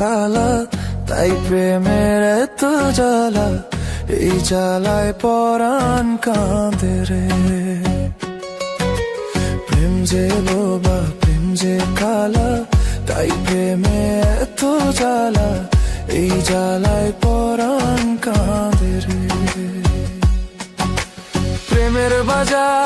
কালা, তাই প্রেমের এত জ্বালা, এই জ্বালায় পরাণ কাঁদে রে। প্রেম যে বোবা, প্রেম যে কালা, তাই প্রেমে এত জ্বালা, এই জ্বালায় পরাণ কাঁদে রে। প্রেমের বাজার